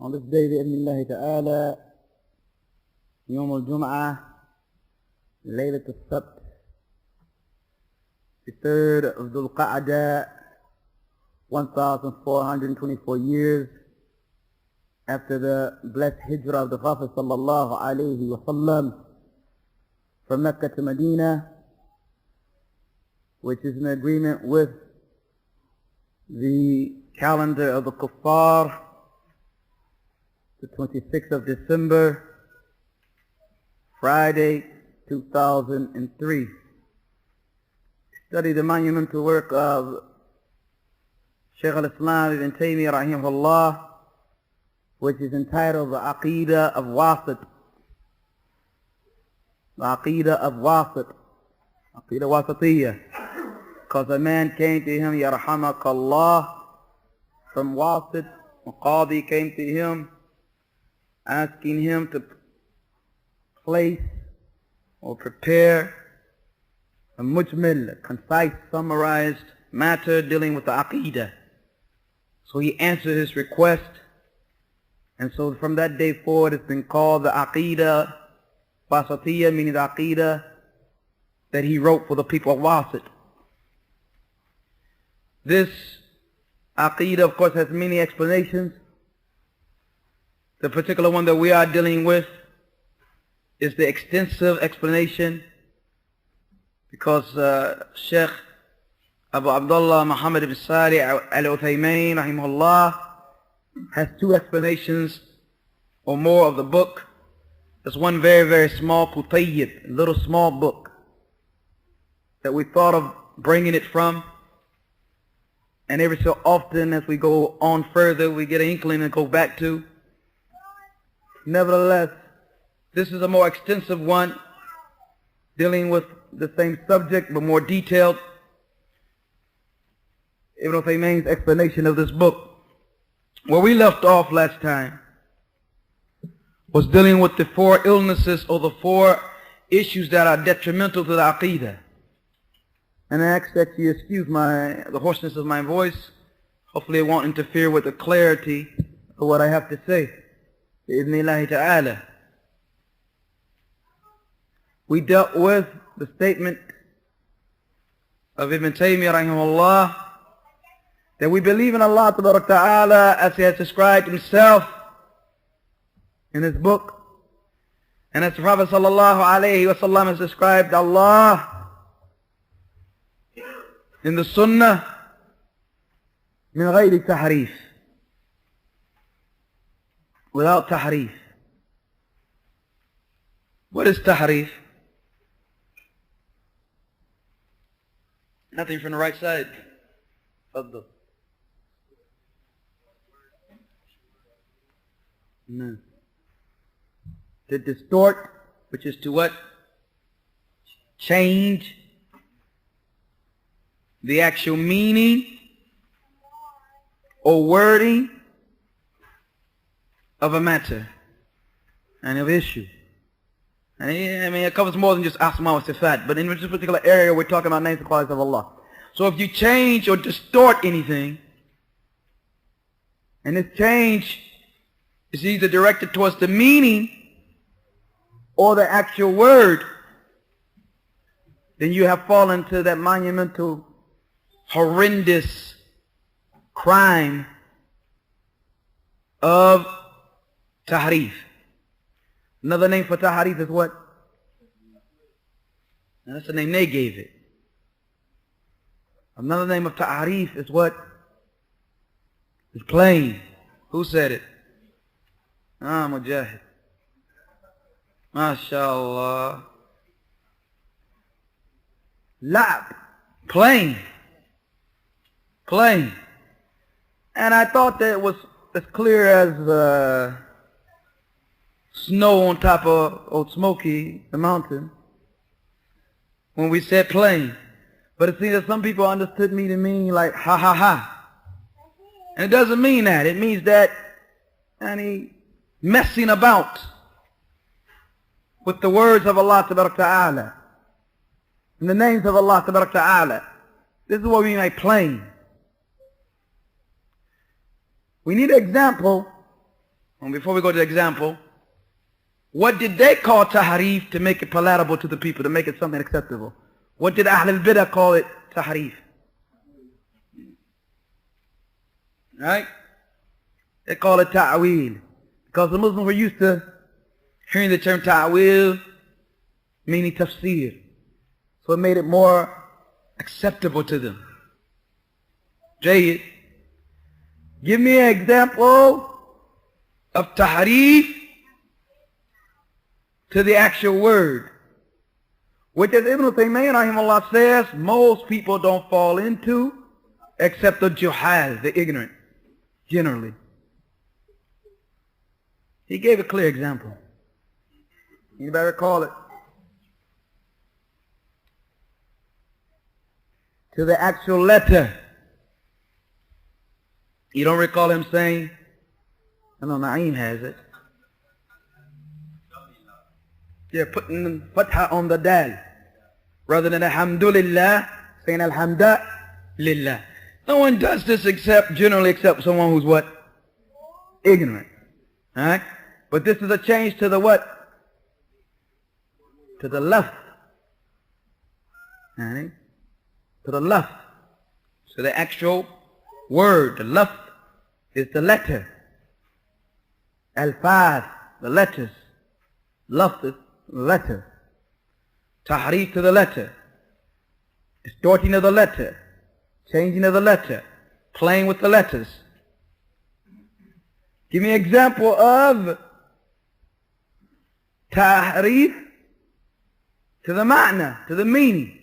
On this day, بإذن ta'ala, يوم الجمعة, ليلة السبت, the 3rd of Dhul Qa'dah, 1424 years after the blessed hijrah of the Prophet sallallahu alayhi wa sallam from Mecca to Medina, which is in agreement with the calendar of the Kuffar, the 26th of December, Friday, 2003. Study the monumental work of Shaykh al-Islam ibn Taymiyyah rahimahullah, which is entitled the Aqidah of Wasit. The Aqidah of Wasit. Aqidah Wasittiyah. Because a man came to him, Yarhamakallah, from Wasit. A Qadi came to him, asking him to place or prepare a mujmal, a concise, summarized matter dealing with the Aqidah. So he answered his request, and so from that day forward it's been called the Aqidah Wasittiyah, meaning the Aqidah that he wrote for the people of Wasit. This Aqidah, of course, has many explanations. The particular one that we are dealing with is the extensive explanation, because Sheikh Abu Abdullah Muhammad ibn Salih al-Uthaymin rahimahullah has two explanations or more of the book. There's one very, very small Qutayyib, a little small book that we thought of bringing it from, and every so often as we go on further we get an inkling and go back to. Nevertheless, this is a more extensive one dealing with the same subject but more detailed. Ibn Uthaymin's explanation of this book. Where we left off last time was dealing with the 4 illnesses or the 4 issues that are detrimental to the Aqidah. And I ask that you excuse the hoarseness of my voice. Hopefully it won't interfere with the clarity of what I have to say. Bi-idhnillahi ta'ala. We dealt with the statement of Ibn Taymiyyah rahimahullah that we believe in Allah ta'ala as He has described Himself in His book, and as the Prophet sallallahu alayhi wa sallam has described Allah in the Sunnah, min ghayri tahrif, without tahrif. What is tahrif? Nothing from the right side. Fadl. No. To distort, which is to what? Change the actual meaning or wording of a matter and of issue. And I mean, it covers more than just asma wa sifat, but in this particular area we're talking about names and qualities of Allah. So if you change or distort anything, and this change is either directed towards the meaning or the actual word, then you have fallen to that monumental, horrendous crime of tahrif. Another name for tahrif is what? And that's the name they gave it. Another name of tahrif is what? It's plain. Who said it? Mujahid. MashaAllah. Lab. Plain. Plain. And I thought that it was as clear as snow on top of Old Smoky, the mountain, when we said plain. But it seems that some people understood me to mean like ha ha ha. And it doesn't mean that. It means that messing about with the words of Allah ta'ala and the names of Allah ta'ala. This is what we mean by plain. We need an example And before we go to the example, what did they call tahrif to make it palatable to the people, to make it something acceptable? What did Ahl al-Bidah call it tahrif? Right? They call it ta'wil. Because the Muslims were used to hearing the term ta'wil, meaning tafsir. So it made it more acceptable to them. Jayyid. Give me an example of tahrif to the actual word, which, as Ibn Taymiyyah rahimahullah says, most people don't fall into except the juhal, the ignorant, generally. He gave a clear example. You better recall it. To the actual letter. You don't recall him saying, I know Naeem has it. Yeah, putting fatha on the dal. Rather than alhamdulillah, saying alhamdulillah. No one does this generally except someone who's what? Ignorant. Alright? But this is a change to the what? To the left. Alright? To the left. So the actual word, the left, is the letter. Al-Fad, the letters. Left is the letter. Tahrif to the letter. Distorting of the letter. Changing of the letter. Playing with the letters. Give me an example of tahrif to the ma'na, to the meaning.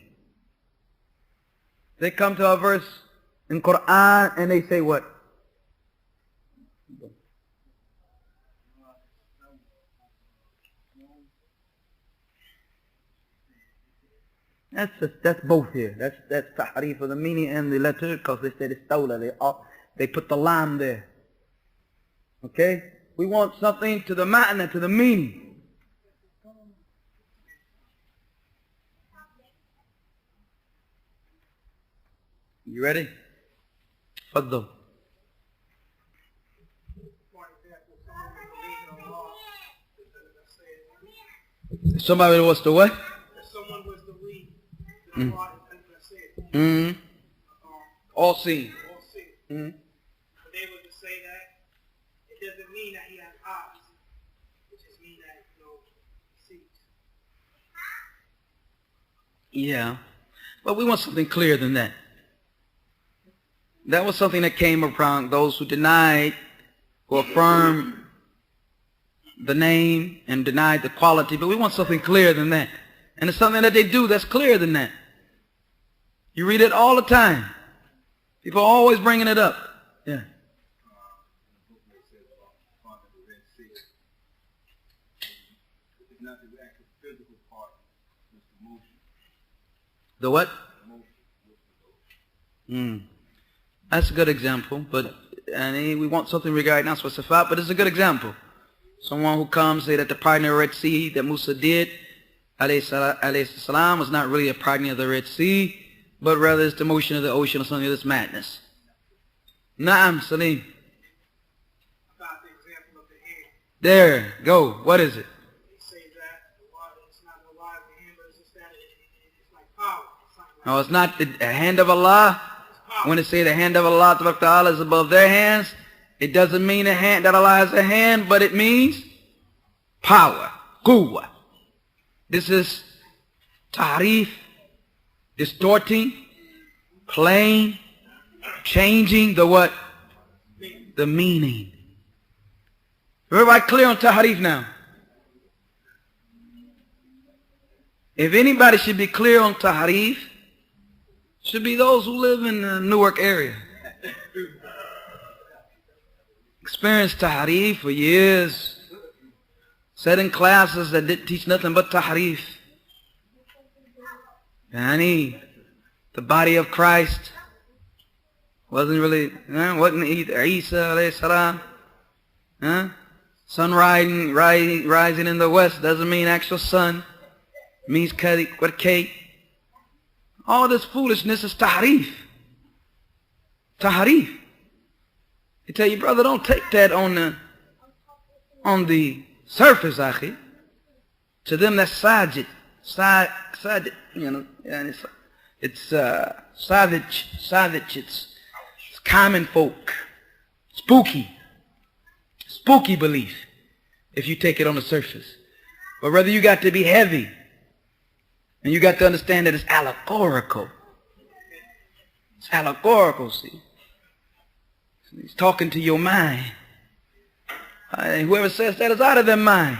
They come to a verse in Quran and they say what? That's both here. That's tahrif of the meaning and the letter, because they said it's tawla. They put the lam there. Okay? We want something to the ma'na, to the meaning. You ready? Faddal. Somebody was to what? Someone was to read. All seen. They were to say that it doesn't mean that he has eyes. It just means that he sees. Yeah. But we want something clearer than that. That was something that came around those who denied or affirmed the name and denied the quality. But we want something clearer than that. And it's something that they do that's clearer than that. You read it all the time. People are always bringing it up. Yeah. The what? That's a good example, but we want something regarding us for sifat, but it's a good example. Someone who comes say that the parting of the Red Sea that Musa did, alayhi salam, was not really a parting of the Red Sea, but rather it's the motion of the ocean or something of this madness. Naam, Salim. About the example of the hand. There, go. What is it? They say that it's not the wise of the hand, but it's just that it's like power. No, it's not the hand of Allah. When they say the hand of Allah Ta'ala is above their hands, it doesn't mean a hand that Allah has a hand, but it means power, quwwah. This is tahrif, distorting, playing, changing the what? The meaning. Everybody clear on tahrif now? If anybody should be clear on tahrif, should be those who live in the Newark area. Experienced tahrif for years. Sat in classes that didn't teach nothing but tahrif. Yani, the body of Christ wasn't either Isa alayhi salam. Sun rising in the west doesn't mean actual sun. It means cake. All this foolishness is tahrif. Tahrif. They tell you, brother, don't take that on the on the surface, akhi. To them that's sajid. Sajid, you know, and it's savage, it's common folk. Spooky belief, if you take it on the surface. But rather you got to be heavy. And you got to understand that it's allegorical. It's allegorical, see. He's talking to your mind. And whoever says that is out of their mind.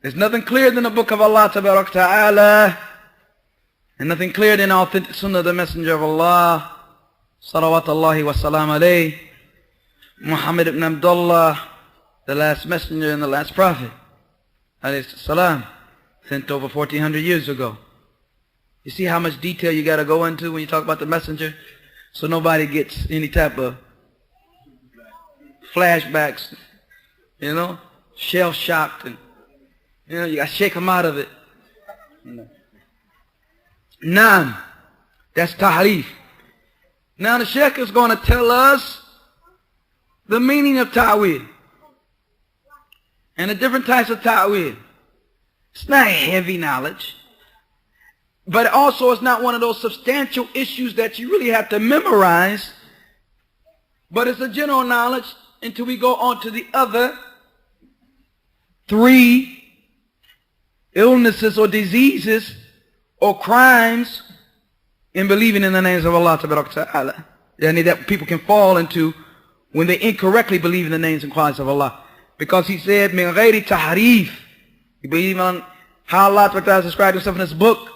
There's nothing clearer than the book of Allah Ta'ala. And nothing clearer than authentic sunnah of the Messenger of Allah. Salawatullahi wa salam alayhi. Muhammad ibn Abdullah, the last messenger and the last prophet. Alayhi salam. Sent over 1400 years ago. You see how much detail you got to go into when you talk about the messenger? So nobody gets any type of flashbacks, you know, shell-shocked, and you know, you got to shake them out of it. Naam, that's tahrif. Now the Sheikh is going to tell us the meaning of ta'wil and the different types of ta'wil. It's not heavy knowledge, but also it's not one of those substantial issues that you really have to memorize, but it's a general knowledge until we go on to the other 3 illnesses or diseases or crimes in believing in the names of Allah Ta'ala. That people can fall into when they incorrectly believe in the names and qualities of Allah. Because he said, min ghayri tahrif. You believe on how Allah has described himself in his book,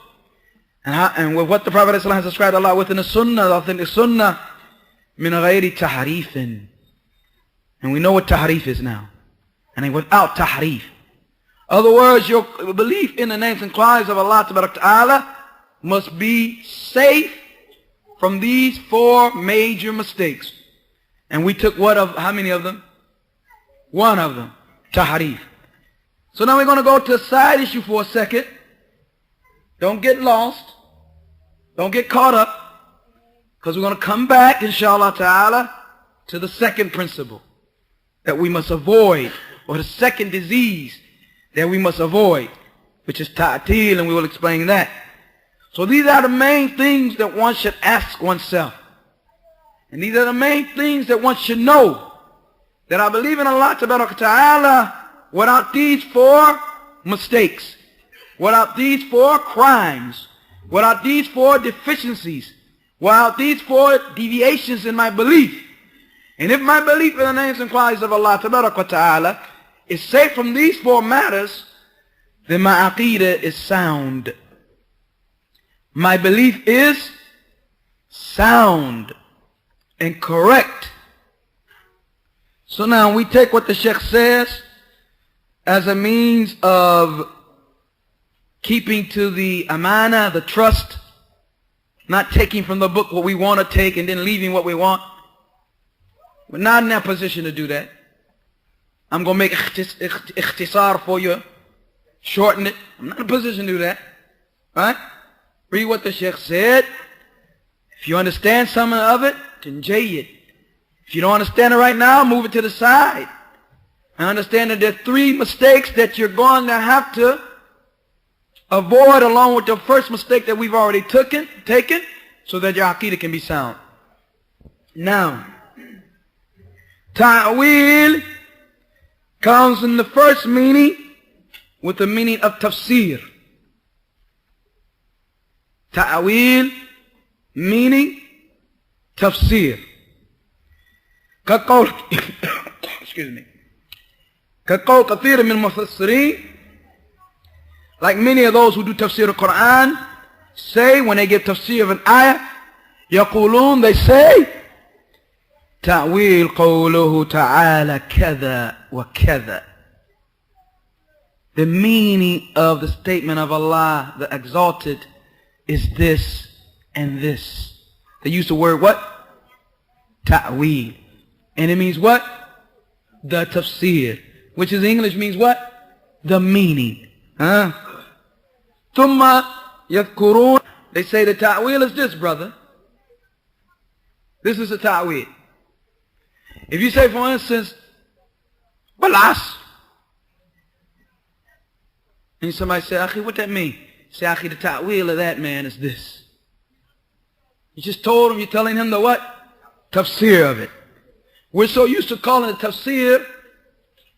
and with what the Prophet has described Allah within the Sunnah, the authentic Sunnah, min ghayri tahrifin. And we know what tahrif is now. And without tahrif. Other words, your belief in the names and qualities of Allah Ta'ala must be safe from these 4 major mistakes. And we took how many of them? 1 of them. Tahrif. So now we're going to go to a side issue for a second. Don't get lost. Don't get caught up. Because we're going to come back, inshallah ta'ala, to the second principle that we must avoid, or the second disease that we must avoid, which is ta'til, and we will explain that. So these are the main things that one should ask oneself. And these are the main things that one should know. That I believe in Allah Ta'ala without these 4 mistakes, without these 4 crimes, without these 4 deficiencies, without these 4 deviations in my belief. And if my belief in the names and qualities of Allah Ta'ala is safe from these 4 matters, then my Aqidah is sound. My belief is sound and correct. So now we take what the Sheikh says as a means of keeping to the amana, the trust, not taking from the book what we want to take and then leaving what we want. We're not in that position to do that. I'm going to make ikhtisar for you, shorten it. I'm not in a position to do that. Right? Read what the Sheikh said. If you understand some of it, then jayyid. If you don't understand it right now, move it to the side. And understand that there are 3 mistakes that you're going to have to avoid along with the first mistake that we've already taken, so that your Aqidah can be sound. Now, ta'wil comes in the first meaning with the meaning of tafsir. Ta'wil meaning tafsir. كقول excuse me كقول كثير من المفسرين, like many of those who do tafsir of Quran say when they give tafsir of an ayah, يقولون, they say تأويل قوله تعالى كذا وكذا. The meaning of the statement of Allah, the exalted, is this and this. They use the word what? Ta'wil. And it means what? The tafsir. Which in English means what? The meaning. ثم يذكرون. They say the ta'wil is this, brother. This is a ta'wil. If you say, for instance, balas, And somebody say, Akhi, what that mean? Say, Akhi, the ta'wil of that man is this. You just told him, you're telling him the what? Tafsir of it. We're so used to calling it tafsir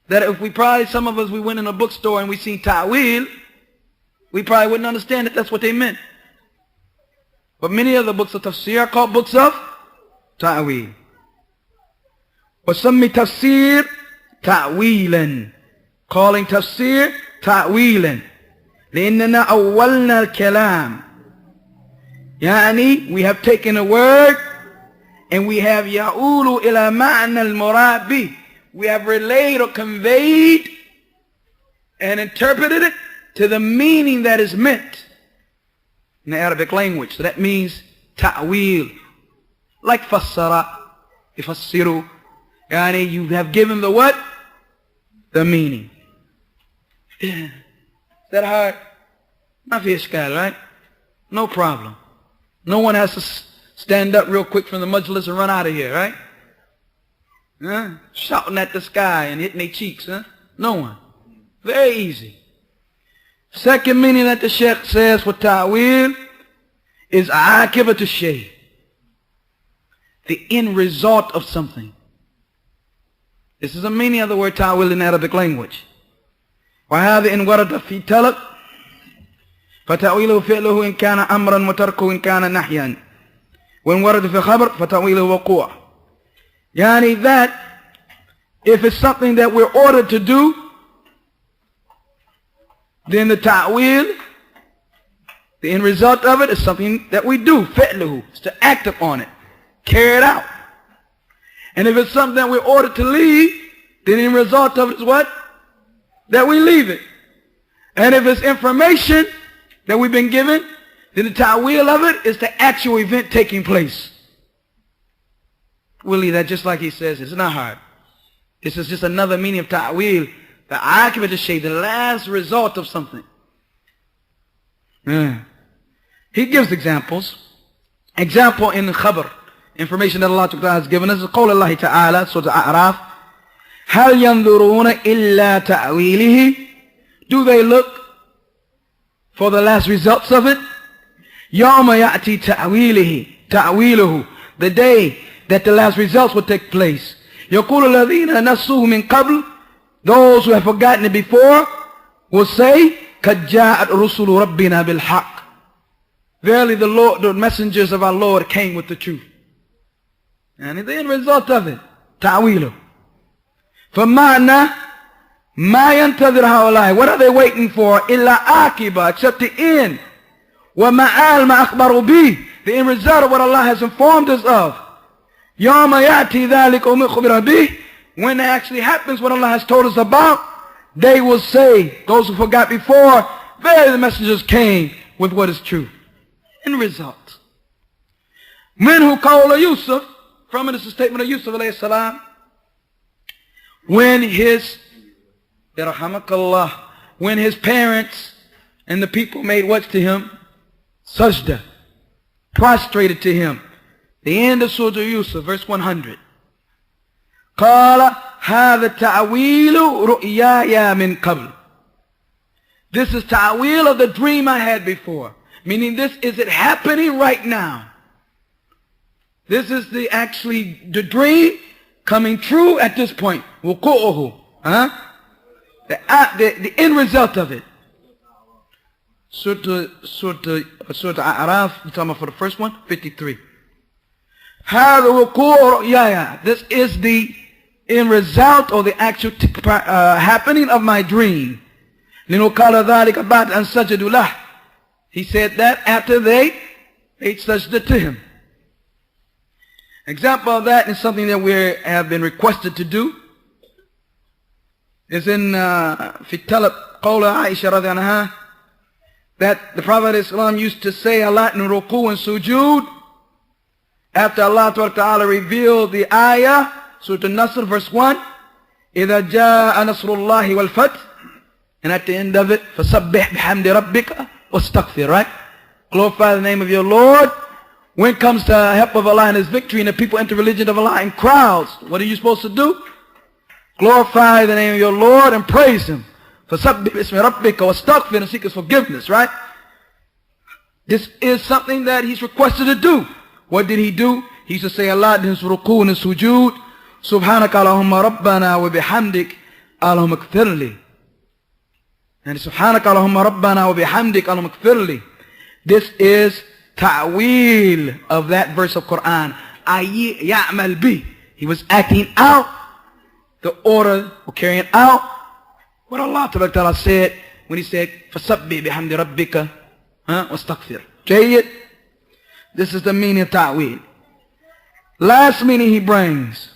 that if we probably, some of us, we went in a bookstore and we seen ta'wil, we probably wouldn't understand that that's what they meant. But many of the books of tafsir are called books of ta'wil. وَسَمِّ تَفْسِير تَعْوِيلًا. Calling tafsir ta'wilan. لأننا أولنا الكلام. يعني we have taken a word and we have يقول إلى معنى المراد به. We have relayed or conveyed and interpreted it to the meaning that is meant in the Arabic language. So that means ta'wil. Like fassara, ifassiru. Yani you have given the what? The meaning. Is that hard? Not fi ishkal, right? No problem. No one has to stand up real quick from the majlis and run out of here, right? Huh? Shouting at the sky and hitting their cheeks, huh? No one. Very easy. Second meaning that the Sheikh says for ta'wil is aqibah to shay. The end result of something. This is the meaning of the word ta'wil in Arabic language. وهذا إن ورد في طلب فتأويله فعله إن كان أمرا وتركه إن كان نحيا وإن ورد في خبر فتأويله وقوع. Yani that if it's something that we're ordered to do, then the ta'wil, the end result of it is something that we do, fi'luhu, is to act upon it, carry it out. And if it's something that we're ordered to leave, then the end result of it is what? That we leave it. And if it's information that we've been given, then the ta'wil of it is the actual event taking place. We'll leave that just like he says. It's not hard. This is just another meaning of ta'wil. The aqibah shay, the last result of something. He gives examples. Example in khabar, information that Allah Ta'ala has given us. Qawl Allah Ta'ala, Surah Al-A'raf. هَلْ يَنْظُرُونَ إِلَّا تَأْوِيلِهِ. Do they look for the last results of it? يَوْمَ يَأْتِي تَأْوِيلُهُ. The day that the last results will take place. يَقُولُ الَّذِينَ نَسُوهُ مِنْ قَبْلِ. Those who have forgotten it before will say, قَدْ جَاءَتْ رُسُلُ رَبِّنَا بِالْحَقِّ. Verily the messengers of our Lord came with the truth. And the end result of it, ta'wilu. فَمَعْنَا مَا يَنْتَظِرْ هَؤُلَاءِ. What are they waiting for? إِلَّا عَاقِبَةً, except the end. وَمَعَالْ مَا أَخْبَرُوا بِهِ. The end result of what Allah has informed us of. يَوْمَ يَأْتِي ذَلِكَ وَمِخْبِرَ بِهِ. When it actually happens, what Allah has told us about, they will say, those who forgot before, verily the messengers came with what is true. End result. مِنْهُ قَوْلَ Yusuf. From it is the statement of Yusuf alayhi salam. When his parents and the people made what to him? Sajda. Prostrated to him. The end of Surah Yusuf, verse 100. قال هذا تعويل رؤياي من قبل. This is ta'wil of the dream I had before. Meaning this, is it happening right now? This is the dream coming true at this point. وقوعه. The end result of it. Surah Al-A'raf, you're talking about for the first one, 53. This is the end result or the actual happening of my dream. He said that after they sajda to him. Example of that is something that we have been requested to do. Is in في الطلب قول عائشة رضي عنها that the Prophet ﷺ used to say a lot in ruku and sujood after Allah Ta'ala revealed the ayah, Surah An-Nasr, verse 1, إِذَا جَاءَ نَصْرُ اللَّهِ وَالْفَتْحِ, and at the end of it, فَسَبِّحْ بِحَمْدِ رَبِّكَ وَاسْتَغْفِرْ, right? Glorify the name of your Lord. When it comes to help of Allah and His victory and the people enter religion of Allah in crowds, what are you supposed to do? Glorify the name of your Lord and praise Him. فَسَبِّحْ بِاسْمِ رَبِّكَ وَاسْتَغْفِرْ, and seek his forgiveness, right? This is something that he's requested to do. What did he do? He used to say a lot in his ruku and his sujood. Subhanaka Allahumma Rabbana wa bihamdik Allahumma kfirli. And Subhanaka Allahumma Rabbana wa bihamdik Allahumma kfirli. This is ta'wil of that verse of Quran. Ya'mal bi. He was acting out the order, or carrying out what Allah Ta'ala said when he said, فَسَبِّحْ بِحَمْدِ رَبِّكَ وَاسْتَغْفِرْ. Jayyid. This is the meaning of ta'wil. Last meaning he brings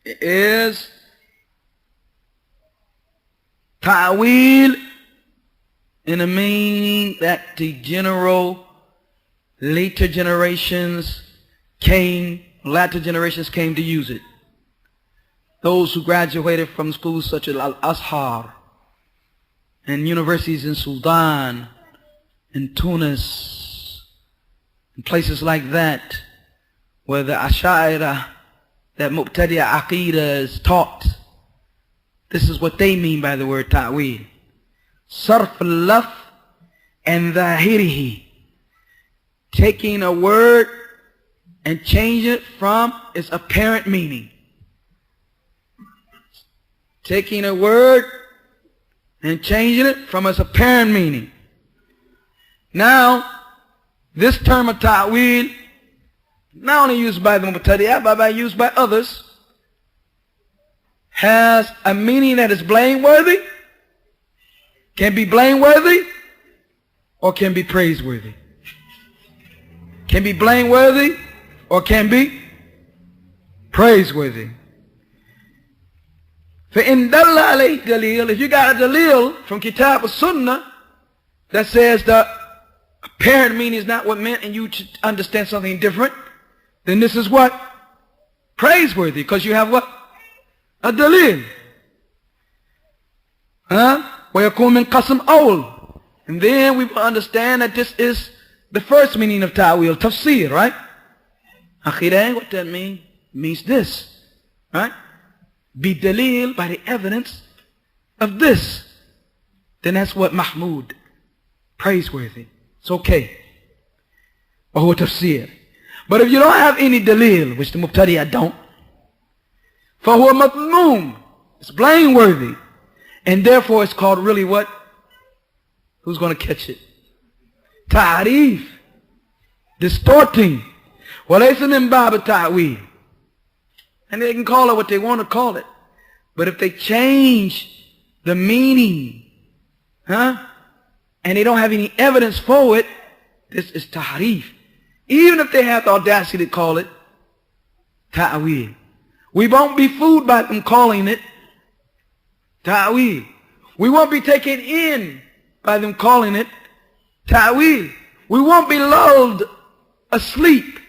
is ta'wil in the meaning that the later generations came to use it. Those who graduated from schools such as Al-Azhar and universities in Sudan and Tunis and places like that, where the Ash'ariyah, that Mubtadi'ah Aqidah is taught. This is what they mean by the word ta'wil. Sarf al-laf and dhahirihi. Taking a word and changing it from its apparent meaning. Taking a word and changing it from its apparent meaning. Now, this term of ta'wil, not only used by the Mubtadi'ah, but used by others, has a meaning that is blameworthy, can be blameworthy, or can be praiseworthy. Can be blameworthy, or can be praiseworthy. فَإِن دَلَّ عَلَيْهِ دَلِيلٌ, if you got a dalil from Kitab or Sunnah that says the apparent meaning is not what meant and you should understand something different, then this is what? Praiseworthy, because you have what? A dalil. وَيَكُونْ مِنْ قَسْمٍ أَوْلٍ. And then we will understand that this is the first meaning of ta'wil, tafsir, right? Aqidah, what that mean? It means this, right? Be dalil by the evidence of this. Then that's what mahmud, praiseworthy. It's okay. وَهُوَ tafsir. But if you don't have any dalil, which the Mubtadi'ah don't, فَهُوَ مَذْمُوم, it's blameworthy. And therefore it's called really what? Who's going to catch it? Tahrif, distorting. وَلَيْسَ مِنْ بَابِ التَّعْوِيلِ. And they can call it what they want to call it. But if they change the meaning, and they don't have any evidence for it, this is tahrif. Even if they have the audacity to call it ta'wil. We won't be fooled by them calling it ta'wil. We won't be taken in by them calling it ta'wil. We won't be lulled asleep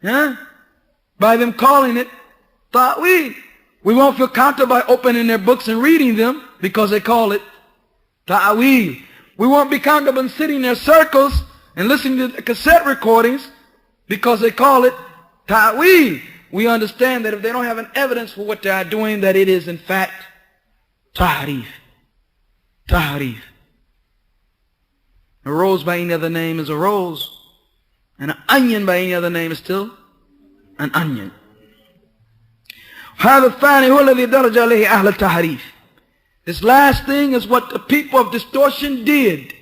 by them calling it ta'wil. We won't feel comfortable by opening their books and reading them because they call it ta'wil. We won't be comfortable in sitting in their circles and listening to the cassette recordings because they call it ta'wil. We understand that if they don't have an evidence for what they are doing, that it is in fact tahrif. Tahrif. A rose by any other name is a rose, and an onion by any other name is still an onion. هذا الثاني هو الذي درج عليه أهل التحريف. This last thing is what the people of distortion did.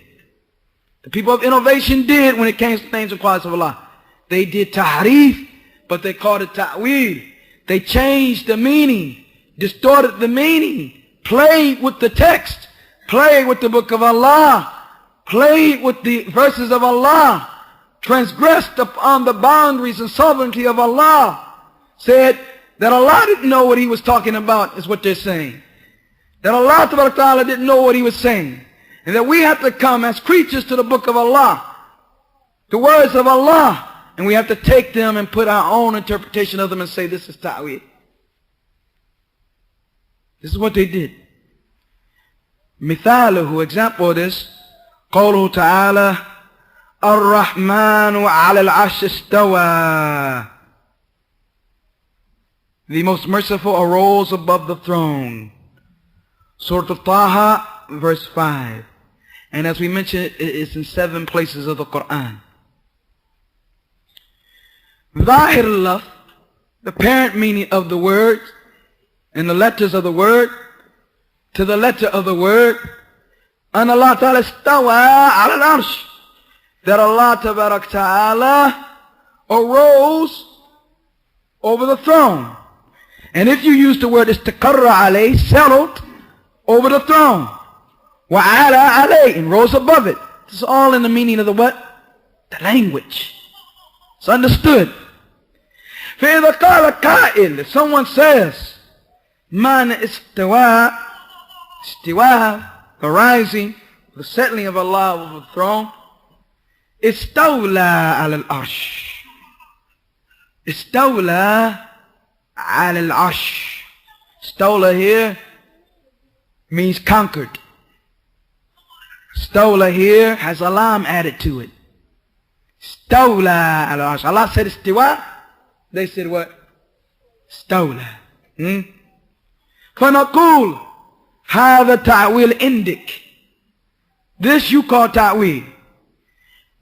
The people of innovation did when it came to the names and qualities of Allah. They did tahrif, but they called it ta'wil. They changed the meaning, distorted the meaning, played with the text, played with the book of Allah, played with the verses of Allah, transgressed upon the boundaries and sovereignty of Allah, said that Allah didn't know what he was talking about, is what they're saying. That Allah Ta'ala didn't know what he was saying. And that we have to come as creatures to the book of Allah, the words of Allah, and we have to take them and put our own interpretation of them and say this is ta'wil. This is what they did. Mithaluhu, example of this, قوله تعالى الرحمن على العرش استوى. The most merciful arose above the throne. Surah Taha, verse 5. And as we mentioned, it is in 7 places of the Quran. Zahir al-lafz, the parent meaning of the word, and the letters of the word, to the letter of the word, and Allah Ta'ala istawa ala al-arsh, that Allah Ta'ala arose over the throne. And if you use the word istaqarra alayh, settled over the throne, wa ala alayh, and rose above it. This is all in the meaning of the what? The language. It's understood. فإذا قال قائل, if someone says, man istawa, the rising, the settling of Allah over the throne, istawla ala al-arsh. Istawla ala al-arsh. Stawla here means conquered. Stawla here has a lam added to it. Stawla ala al-arsh. Allah said istiwa. They said what? Stawla. فنقول هذا ta'wil indik. This you call ta'wil,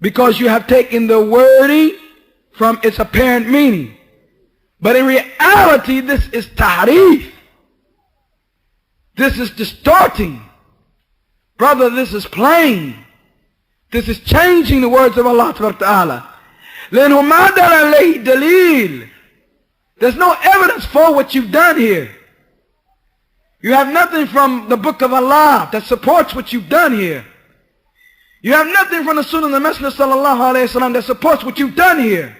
because you have taken the wording from its apparent meaning. But in reality, this is tahrif. This is distorting. Brother, this is plain. This is changing the words of Allah Ta'ala. There's no evidence for what you've done here. You have nothing from the book of Allah that supports what you've done here. You have nothing from the Sunnah of the Messenger sallallahu alayhi wa sallam that supports what you've done here.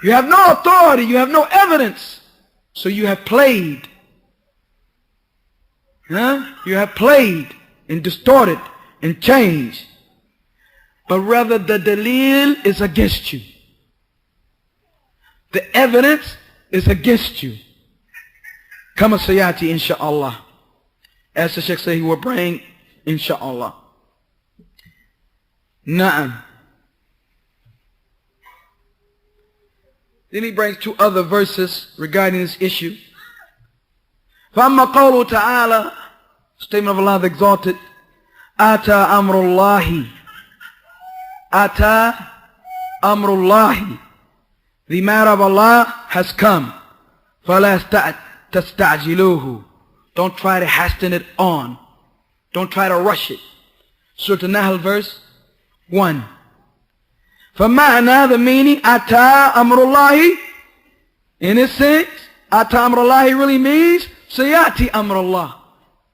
You have no authority. You have no evidence. So you have played. You have played and distorted and changed. But rather the dalil is against you. The evidence is against you. Kama sayati insha'Allah. As the Sheikh said, he will bring insha'Allah. Na'am. Then he brings 2 other verses regarding this issue. فَأَمَّا قَوْلُهُ تَعَالَى, statement of Allah the exalted, أَتَى أَمْرُ اللَّهِ أَتَى أَمْرُ اللَّهِ, the matter of Allah has come. فَلَا تَسْتَعْجِلُوهُ, don't try to hasten it on. Don't try to rush it. Surah An-Nahl verse 1. فَمَعْنَا, the meaning, أَتَى أَمْرُ اللَّهِ, in its sense, أَتَى أَمْرُ اللَّهِ really means سَيَأْتِي أَمْرُ اللَّهِ,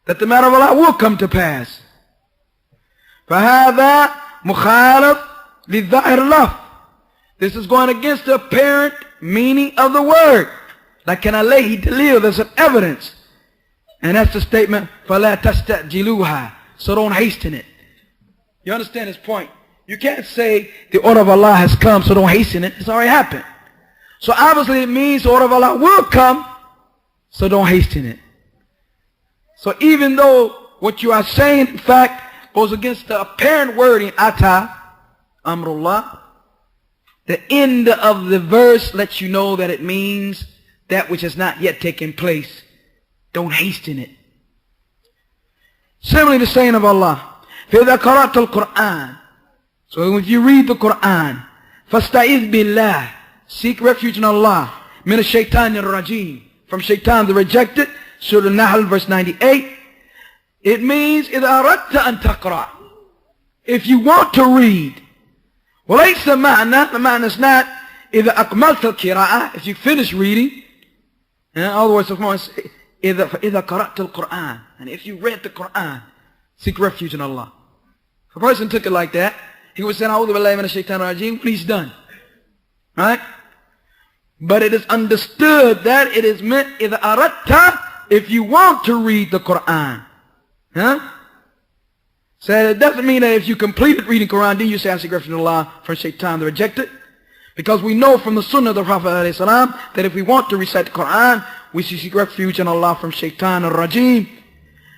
that the matter of Allah will come to pass. فَهَذَا مُخَالَفٌ لِلظَّاهِرِ اللَّفْظِ, this is going against the apparent meaning of the word. Like an alayhi dalil, there's an evidence. And that's the statement, فَلَا تَسْتَعْجِلُوهَا, so don't hasten it. You understand his point? You can't say the order of Allah has come, so don't hasten it. It's already happened. So obviously it means the order of Allah will come, so don't hasten it. So even though what you are saying, in fact, goes against the apparent wording, ata, amrullah, the end of the verse lets you know that it means that which has not yet taken place. Don't hasten it. Similarly, the saying of Allah, فَإِذَا قَرَأْتَ الْقُرْآنِ, so if you read the Quran, فَاسْتَعِذْ بِاللَّهِ, seek refuge in Allah, مِنَ الشَّيْطَانِ الرَّجِيمِ, from shaitan the rejected, Surah An-Nahl verse 98. It means إِذَا أَرَدْتَ أَن تَقْرَأ, if you want to read. وَلَيْسَ مَعْنَى, the ma'na is not إِذَا أَقْمَلْتَ الْقِرَاءَ, if you finish reading. In other words, of course, إِذَا قَرَأْتَ الْقُرْآنِ, and if you read the Quran, seek refuge in Allah. If a person took it like that, he would say, أعوذ بالله من الشيطان الرجيم, when he's done. Right? But it is understood that it is meant إِذَا أَرَدْتَ, if you want to read the Quran. So it doesn't mean that if you completed reading Quran, then you say, I seek refuge in Allah from shaitan the rejected. Because we know from the Sunnah of the Prophet ﷺ that if we want to recite the Quran, we should seek refuge in Allah from shaitan al-rajim.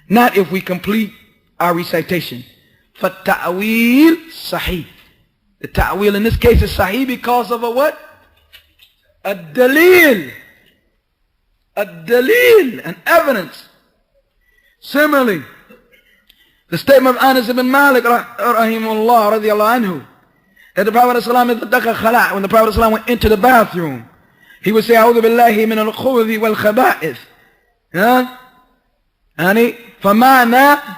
Not if we complete our recitation. فَالتَّعْوِيل sahih. The ta'wil in this case is sahih because of a what? A dalil. A dalil, an evidence. Similarly, the statement of Anas ibn Malik rahimahullah radiallahu anhu, that the Prophet ﷺ, when the Prophet ﷺ went into the bathroom, he would say, "A'udhu billahi min al-khubuthi wal khaba'ith."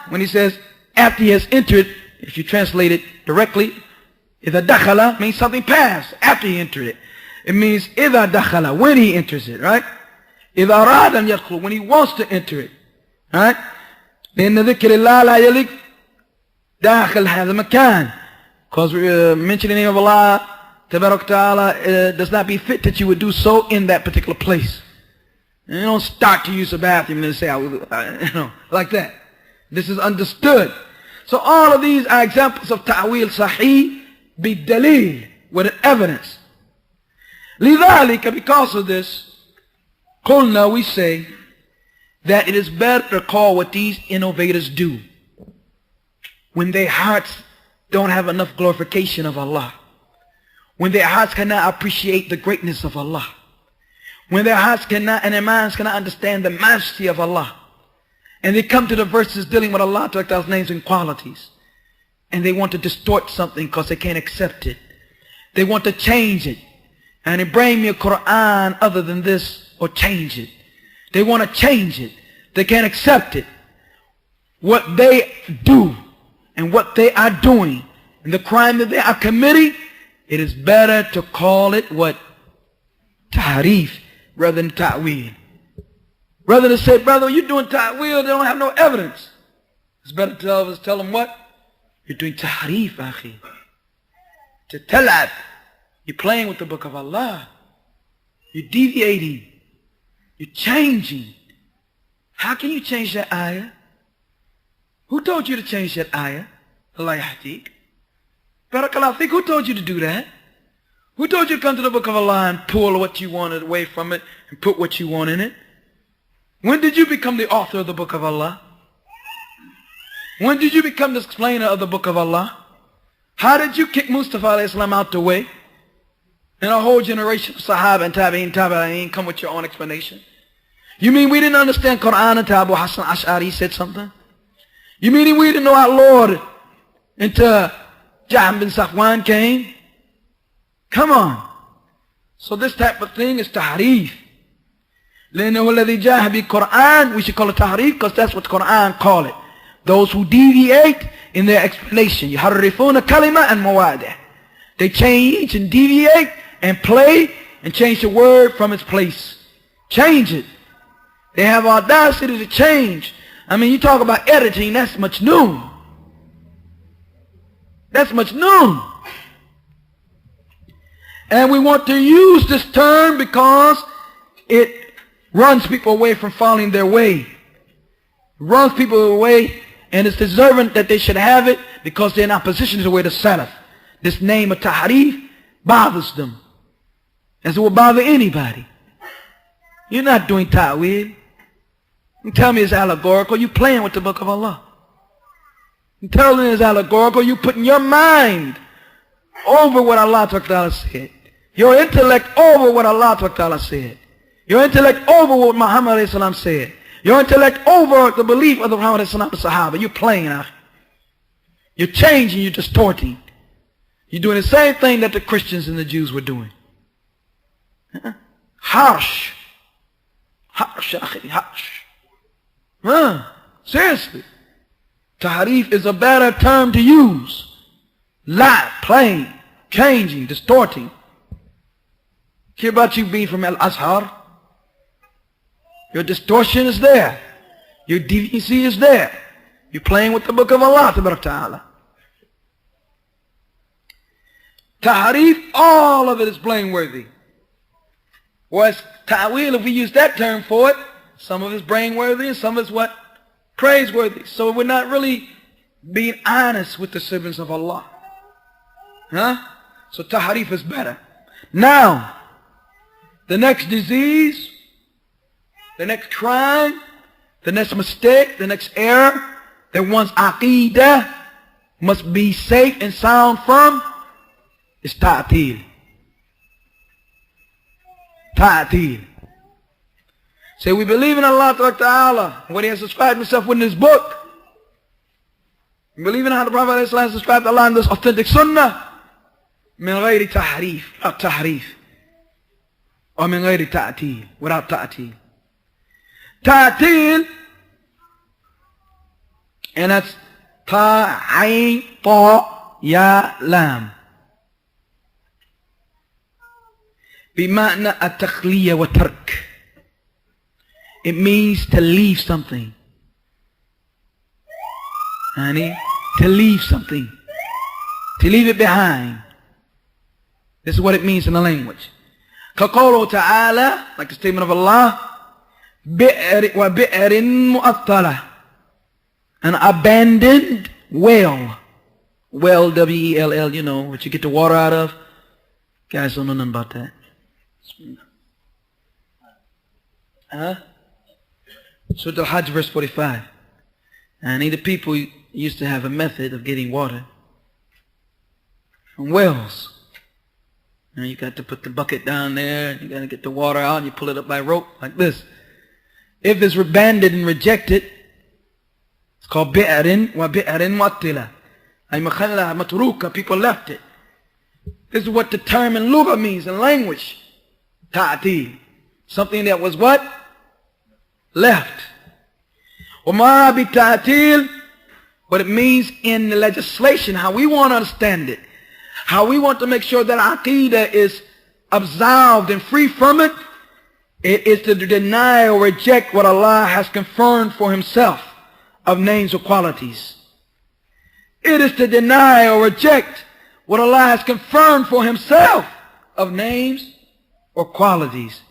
When he says, after he has entered, if you translate it directly, إِذَا دَخَلَ means something passed, after he entered it. It means إِذَا دَخَلَ, when he enters it, right? إِذَا أَرَادَ أَن يَدْخُلُ, when he wants to enter it, right? لأن ذكر الله لا يليق داخل هذا المكان, because mentioning the name of Allah Tabarak Ta'ala does not be fit that you would do so in that particular place. And you don't start to use a bathroom and then say, like that. This is understood. So all of these are examples of ta'wil sahih bid-dalil, with evidence. لذلك, because of this, قلنا, we say that it is better to call what these innovators do when their hearts don't have enough glorification of Allah, when their hearts cannot appreciate the greatness of Allah, when their hearts cannot and their minds cannot understand the majesty of Allah, and they come to the verses dealing with Allah Ta'ala's names and qualities, and they want to distort something because they can't accept it. They want to change it, and they bring me a Quran other than this, or change it. They want to change it. They can't accept it. What they do and what they are doing and the crime that they are committing, it is better to call it what? Tahrif rather than ta'wil. Rather than say, brother, you're doing ta'wil, they don't have no evidence. It's better to tell them what? You're doing tahrif, akhi. To talab. You're playing with the book of Allah. You're deviating. You're changing. How can you change that ayah? Who told you to change that ayah? Allah yahdik. Barakallahu feek, who told you to do that? Who told you to come to the book of Allah and pull what you wanted away from it and put what you want in it? When did you become the author of the book of Allah? When did you become the explainer of the book of Allah? How did you kick Mustafa alayhi out the way? And a whole generation of Sahaba and Tabi'een come with your own explanation. You mean we didn't understand Quran until Abu Hassan Ash'ari said something? You mean we didn't know our Lord until Jahm bin Safwan came? Come on. So this type of thing is tahrif. لأنه الذي جاء بالقرآن, we should call it tahrif because that's what Quran call it. Those who deviate in their explanation. يحرفون كلمة and مواضع. They change and deviate and play and change the word from its place. Change it. They have audacity to change. I mean, you talk about editing, that's much new. That's much new. And we want to use this term because it runs people away from following their way. Runs people away, and it's deserving that they should have it because they're in opposition to the way to Salaf. This name of Tahrif bothers them, as it will bother anybody. You're not doing ta'wil. You tell me it's allegorical, you're playing with the book of Allah. You tell me it's allegorical, you're putting your mind over what Allah Ta'ala said. Your intellect over what Allah Ta'ala said. Your intellect over what Muhammad said. Your intellect over the belief of the Muhammad Sahaba. You're playing. You're changing, you're distorting. You're doing the same thing that the Christians and the Jews were doing. Harsh. Harsh, akhi, harsh. Seriously. Tahrif is a better term to use. Lie, playing, changing, distorting. Hear about you being from Al-Azhar. Your distortion is there. Your deviancy is there. You're playing with the book of Allah Ta'ala. Tahrif, all of it is blameworthy. Whereas ta'wil, if we use that term for it, some of it's blameworthy and some of it's what? Praiseworthy. So we're not really being honest with the servants of Allah. So tahrif is better. Now, the next disease, the next crime, the next mistake, the next error that one's Aqidah must be safe and sound from is ta'til. Ta'til. Say, we believe in Allah Ta'ala, what He has described Himself in His book. We believe in how the Prophet has described Allah in this authentic sunnah. من غير تحريف, without tahrif. Or من غير ta'til, without ta'til. Ta'til, and that's ta, ayn, ta, ya, lam. بمعنى التخلية والترك. It means to leave something. Honey, to leave something. To leave it behind. This is what it means in the language. كقوله تعالى, like the statement of Allah, بئر وبئر مؤطلة, an abandoned well. Well, W-E-L-L, you know, what you get the water out of. Guys don't know nothing about that. Huh? Surah Al-Hajj verse 45. And the people used to have a method of getting water from wells. And you got to put the bucket down there, you got to get the water out, and you pull it up by rope like this. If it's abandoned and rejected, it's called bi'arin wa bi'arin mu'attila. Ay makhallaha matruka, people left it. This is what the term in lugha means in language. Ta'til. Something that was what? Left. Umara bi ta'til, what it means in the legislation, how we want to understand it. How we want to make sure that Aqidah is absolved and free from it. It is to deny or reject what Allah has confirmed for Himself of names or qualities. It is to deny or reject what Allah has confirmed for Himself of names or qualities.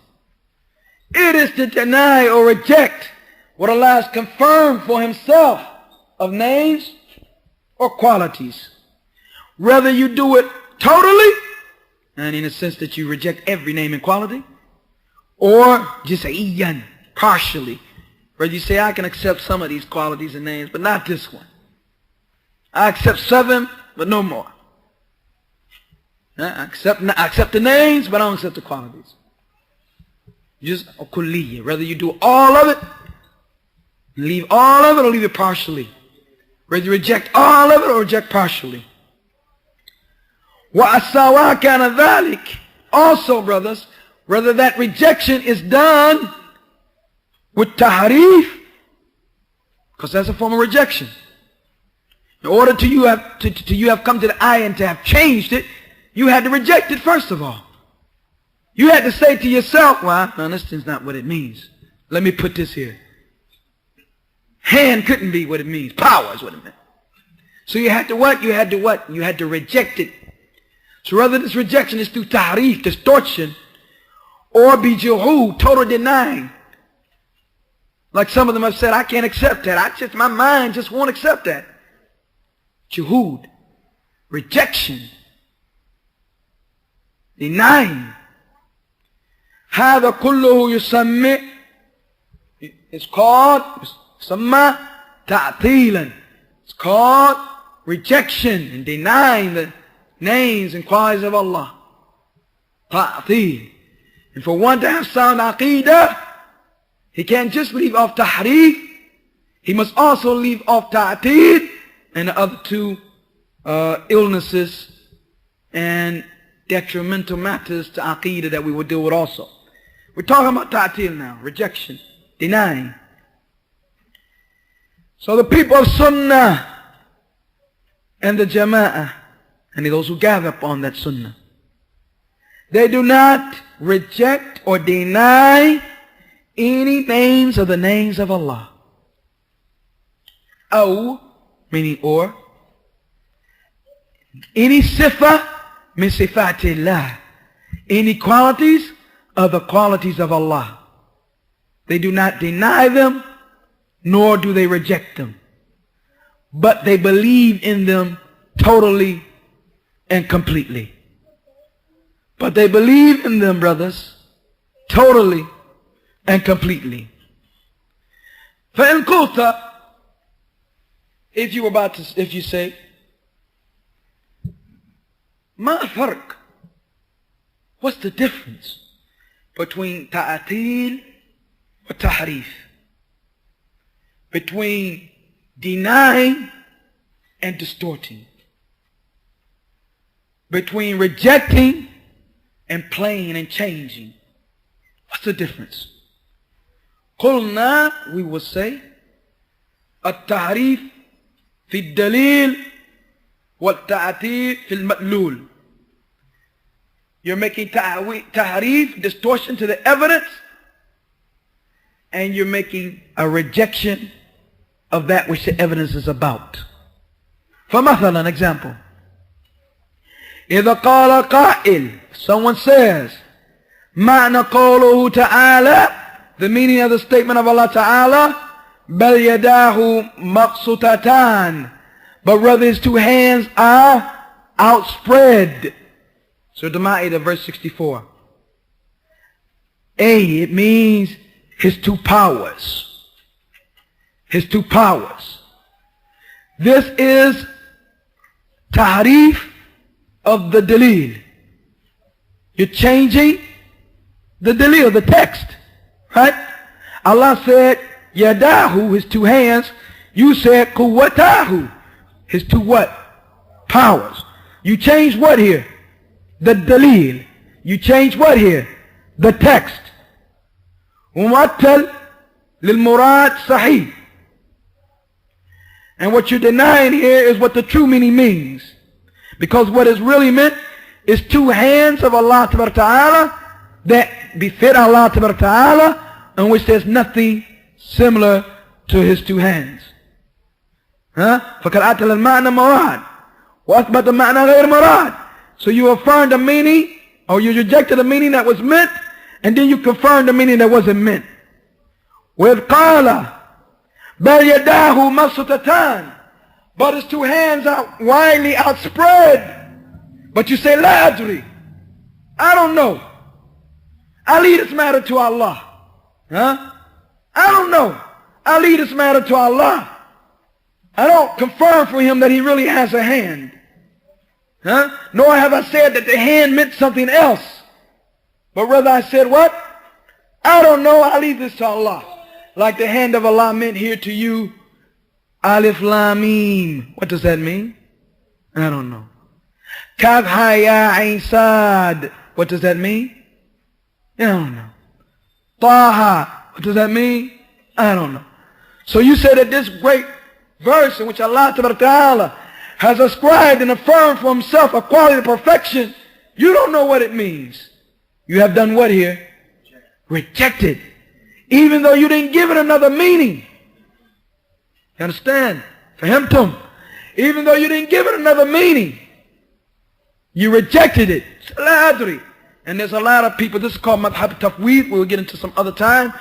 It is to deny or reject what Allah has confirmed for Himself of names or qualities. Whether you do it totally, and in a sense that you reject every name and quality, or just iyan, partially, where you say, I can accept some of these qualities and names, but not this one. I accept 7, but no more. I accept the names, but I don't accept the qualities. Just a kulliyya. Whether you do all of it, leave all of it, or leave it partially. Whether you reject all of it or reject partially. وَأَسَّوَا كَانَ ذَلِكَ. Also, brothers, whether that rejection is done with tahrif, because that's a form of rejection. In order to you have come to the ayah and to have changed it, you had to reject it first of all. You had to say to yourself, well, no, this is not what it means. Let me put this here. Hand couldn't be what it means. Power is what it meant. So you had to what? You had to what? You had to reject it. So whether this rejection is through tahrif, distortion, or be juhud, total denying. Like some of them have said, I can't accept that. My mind just won't accept that. Juhud, rejection, denying. هذا كله يسمى, it's called يسمى تعطيلا. It's called rejection and denying the names and qualities of Allah. Ta'til. And for one to have sound Aqidah, he can't just leave off Tahrif, he must also leave off Ta'til and the other two illnesses and detrimental matters to Aqidah that we will deal with also. We're talking about Ta'til now, rejection, denying. So the people of Sunnah and the Jama'ah, and those who gather upon that Sunnah, they do not reject or deny any names of the names of Allah. Aw, meaning or. Any sifa min sifatillah. Any qualities of the qualities of Allah. They do not deny them, nor do they reject them. But they believe in them totally and completely. But they believe in them, brothers, totally and completely. فَإِنْ قُلْتَ, if you say, مَا الْفَرْقُ, what's the difference between ta'atil Tahrif. Between denying and distorting. Between rejecting and playing and changing. What's the difference? قلنا, we will say, التحريف في الدليل والتعطيل في المدلول. You're making tahrif, distortion to the evidence, and you're making a rejection of that which the evidence is about. فمثلا, example. إذا قال قائل, someone says, معنى قوله تعالى, the meaning of the statement of Allah Ta'ala, بل يداه مقصوتتان, but rather his two hands are outspread. Surah Al-Ma'idah, verse 64. A, it means his two powers. His two powers. This is tahrif of the dalil. You're changing the dalil, the text. Right? Allah said, Yadahu, his two hands. You said, Quwwatahu, his two what? Powers. You changed what here? The dalil. You change what here? The text. Mu'attal lil murad sahih. And what you're denying here is what the true meaning means. Because what is really meant is two hands of Allah Ta'ala that befit Allah Ta'ala, in which there's nothing similar to his two hands. فَقَدْ أَتَلَ الْمَعْنَى مَرَادٍ وَأَثْبَتَ الْمَعْنَى غَيْرِ مَرَادٍ. So you affirmed the meaning, or you rejected the meaning that was meant, and then you confirmed the meaning that wasn't meant. وَإِذْ قَالَ بَلْ يَدَاهُ مَبْسُوطَتَانِ, but his two hands are widely outspread. But you say, لَا أَدْرِي, I don't know. I leave this matter to Allah. I don't know. I leave this matter to Allah. I don't confirm for him that he really has a hand. Nor have I said that the hand meant something else. But rather I said what? I don't know. I leave this to Allah. Like the hand of Allah meant here to you, Alif Lam Mim. What does that mean? I don't know. Kaf Ha Ya Ain Sad. What does that mean? I don't know. Taha. What does that mean? I don't know. So you say that this great verse in which Allah Ta'ala has ascribed and affirmed for himself a quality of perfection, you don't know what it means. You have done what here? Rejected. Even though you didn't give it another meaning. You understand? Fahimtum. Even though you didn't give it another meaning, you rejected it. And there's a lot of people, this is called madhab tafweed, we'll get into some other time.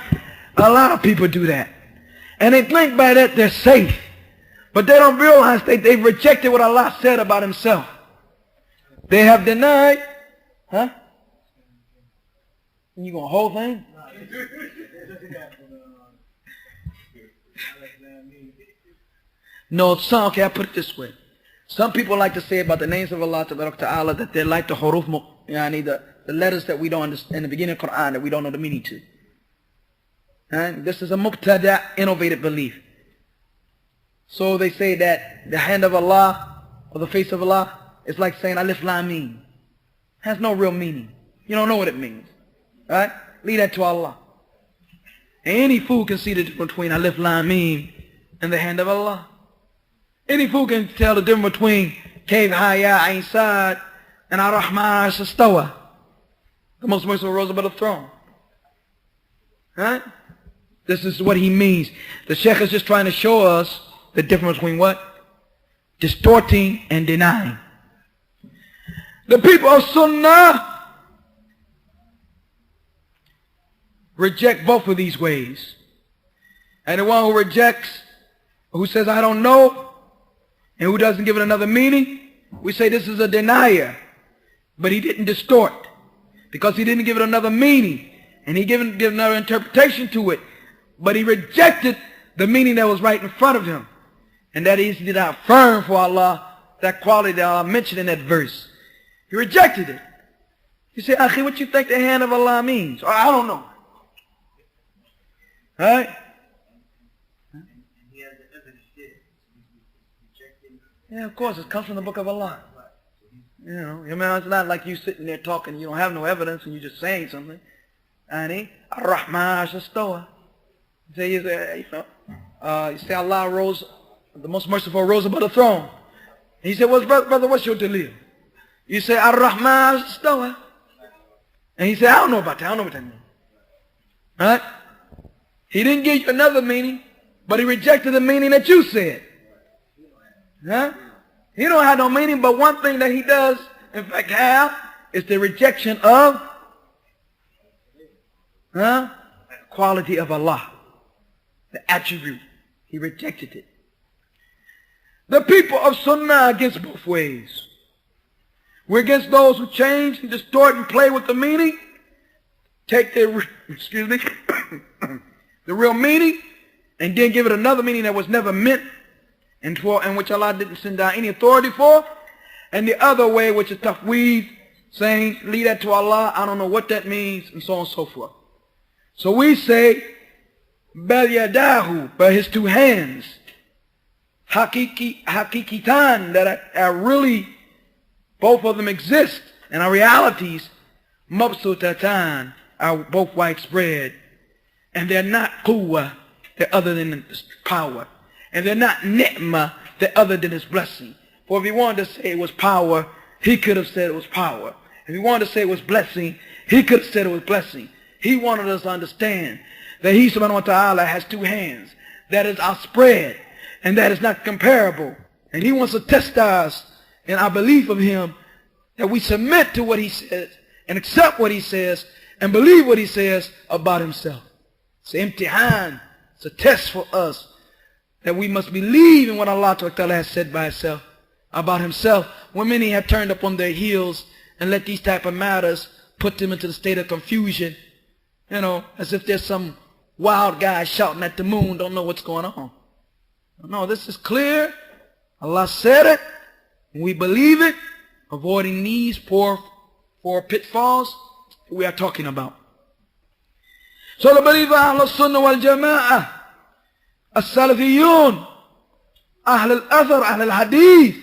A lot of people do that. And they think by that they're safe. But they don't realize they've rejected what Allah said about himself. They have denied. You gonna hold thing? No, okay, I put it this way. Some people like to say about the names of Allah Ta'ala that they're like the huruf, the letters that we don't understand in the beginning of the Quran that we don't know the meaning to. And this is a mubtada, innovative belief. So they say that the hand of Allah or the face of Allah is like saying Alif Lam Mim. Has no real meaning. You don't know what it means. Right? Leave that to Allah. Any fool can see the difference between Alif Lam Mim and the hand of Allah. Any fool can tell the difference between Kayf Ha Ya Ain Sad and Ar-Rahman Istawa, the most merciful rose above the throne. Right? This is what he means. The Sheikh is just trying to show us the difference between what? Distorting and denying. The people of Sunnah reject both of these ways. And the one who rejects, who says, I don't know, and who doesn't give it another meaning, we say this is a denier. But he didn't distort, because he didn't give it another meaning, and he didn't give another interpretation to it. But he rejected the meaning that was right in front of him. And that is, he did not affirm for Allah that quality that Allah mentioned in that verse. He rejected it. He said, Akhi, what you think the hand of Allah means? Or, I don't know. Right? And he has the evidence there. So he's rejecting. Yeah, of course, it comes from the book of Allah. You know, I mean, it's not like you sitting there talking, you don't have no evidence and you're just saying something. And Ar-Rahman Ash-Istawa. You say Allah rose, the most merciful rose above the throne. He said, well, brother, what's your delil? You say Ar-Rahman Ash-Istawa. And he said, I don't know about that, I don't know what that means. Right? He didn't give you another meaning, but he rejected the meaning that you said. Huh? He don't have no meaning, but one thing that he does, in fact, have, is the rejection of quality of Allah. The attribute. He rejected it. The people of Sunnah are against both ways. We're against those who change and distort and play with the meaning. Take the real meaning and then give it another meaning that was never meant and which Allah didn't send down any authority for. And the other way, which is tafweed, saying, leave that to Allah, I don't know what that means, and so on and so forth. So we say, bal yadahu, by his two hands, hakikitan, that are really, both of them exist, and are realities, mabsutatan, are both widespread, and they're not quwwah, they're other than power. And they're not ni'mah, they're other than his blessing. For if he wanted to say it was power, he could have said it was power. If he wanted to say it was blessing, he could have said it was blessing. He wanted us to understand that he, subhanahu wa ta'ala, has two hands. That is outspread, and that is not comparable. And he wants to test us in our belief of him, that we submit to what he says, and accept what he says, and believe what he says about himself. It's an imtihan, it's a test for us, that we must believe in what Allah Ta'ala has said by himself, about himself, when many have turned up on their heels and let these type of matters put them into the state of confusion, you know, as if there's some wild guy shouting at the moon, don't know what's going on. No, this is clear. Allah said it, and we believe it, avoiding these four pitfalls we are talking about. So the believer, Ahl al-Sunnah wal-Jama'ah, السلفيون أهل الأثر أهل الحديث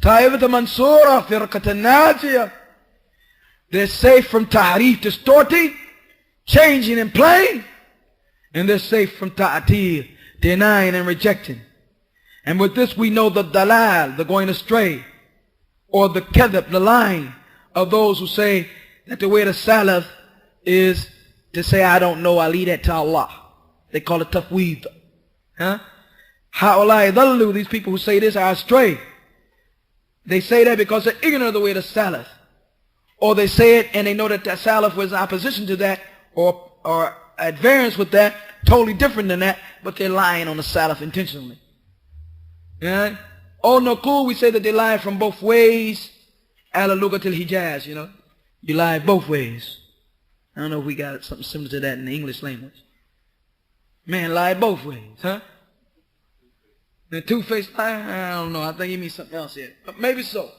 طائفة منصورة فرقة الناجية, they're safe from tahrif, distorting, changing and playing, and they're safe from ta'atil, denying and rejecting. And with this we know the dalal, the going astray, or the kadhab, the lying of those who say that the way to salaf is to say, I don't know, I leave that to Allah. They call it tafweed. These people who say this are astray. They say that because they're ignorant of the way to salaf. Or they say it and they know that the salaf was in opposition to that, or at variance with that, totally different than that, but they're lying on the salaf intentionally. Yeah? Oh no, cool, we say that they lie from both ways. Ala lugatil hijaz, you know. You lie both ways. I don't know if we got something similar to that in the English language. Man lied both ways, huh? The two-faced lie? I don't know. I think he means something else here. But maybe so.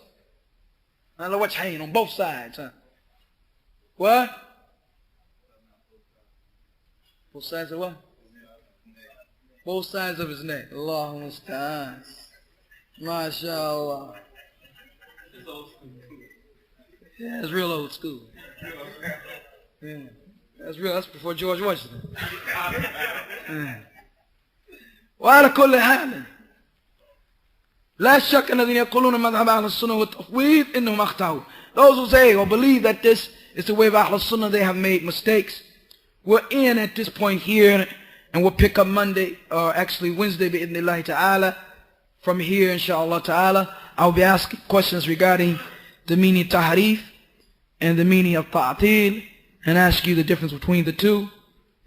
I don't know what's hanging on both sides, huh? What? Both sides of what? Both sides of his neck. Allahumma musta'an. MashaAllah. Yeah, it's real old school. Yeah. That's real. That's before George Washington. وعلى كل حال لا شك الذين يقولون مذهب أهل السنة والتفويض إنهم أخطأوا. Those who say or believe that this is the way of Ahl Sunnah, they have made mistakes. We're in at this point here, and we'll pick up Monday, or actually Wednesday, bi'idhnillahi ta'ala. From here, inshallah ta'ala, I'll be asking questions regarding the meaning of tahrif and the meaning of ta'atil, and ask you the difference between the two,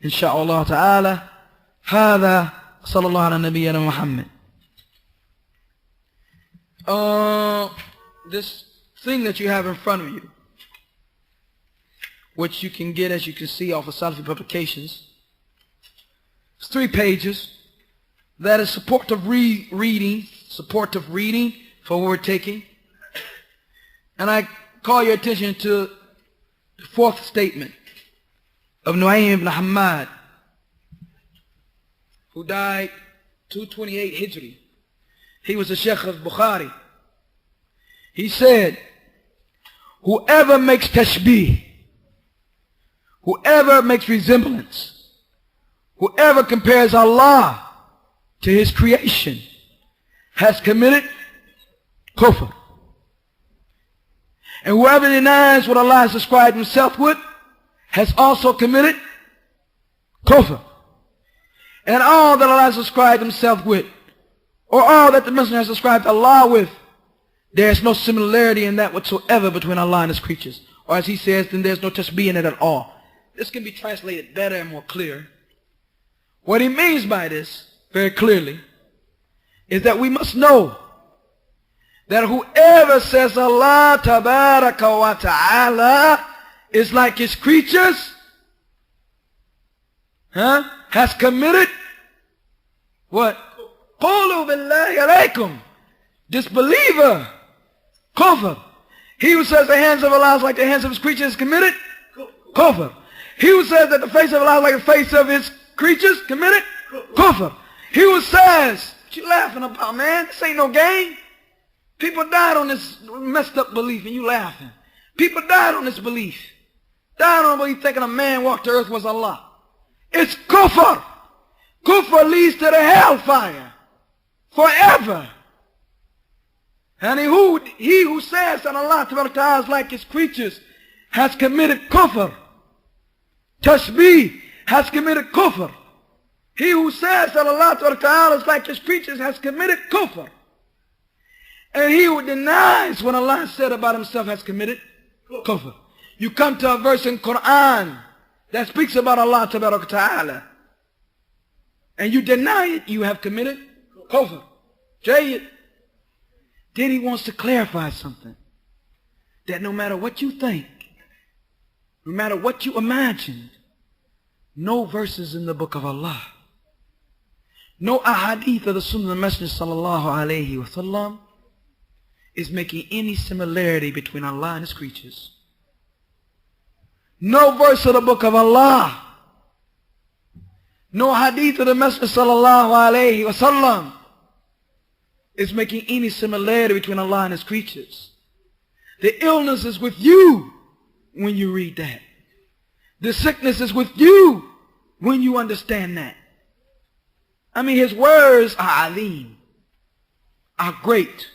inshallah ta'ala. هذا صلى الله على نبينا محمد. This thing that you have in front of you, which you can get, as you can see, off of Salafi Publications, it's 3 pages. That is supportive reading for what we're taking. And I call your attention to the 4th statement of Nu'aym ibn Hammad who died 228 Hijri. He was the Sheikh of Bukhari. He said, whoever makes tashbih, whoever makes resemblance, whoever compares Allah to his creation has committed kufr. And whoever denies what Allah has described himself with has also committed kufr. And all that Allah has described himself with, or all that the Messenger has described Allah with, there is no similarity in that whatsoever between Allah and his creatures. Or as he says, then there's no tashbih in it at all. This can be translated better and more clear. What he means by this, very clearly, is that we must know that whoever says Allah tabaraka wa ta'ala is like his creatures, has committed what? Qulu billahi alaykum. Disbeliever. Kufr. He who says the hands of Allah is like the hands of his creatures is committed kufr. He who says that the face of Allah is like the face of his creatures committed kufr. He who says, what you laughing about, man? This ain't no game. People died on this messed up belief and you laughing. People died on this belief. Died on belief thinking a man walked the earth was Allah. It's kufr. Kufr leads to the hellfire forever. And he who says that Allah Ta'ala is like his creatures has committed kufr. Tashbih has committed kufr. He who says that Allah Ta'ala is like his creatures has committed kufr. And he who denies what Allah said about himself has committed kufr. You come to a verse in Quran that speaks about Allah Ta'ala, and you deny it, you have committed kufr. Jayyid. Then he wants to clarify something. That no matter what you think, no matter what you imagined, no verses in the book of Allah, no ahadith of the Sunnah of the Messenger sallallahu alayhi wa sallam is making any similarity between Allah and his creatures. No verse of the book of Allah, no hadith of the Messenger sallallahu alayhi wa sallam is making any similarity between Allah and his creatures. The illness is with you when you read that. The sickness is with you when you understand that. I mean, his words are alim, are great.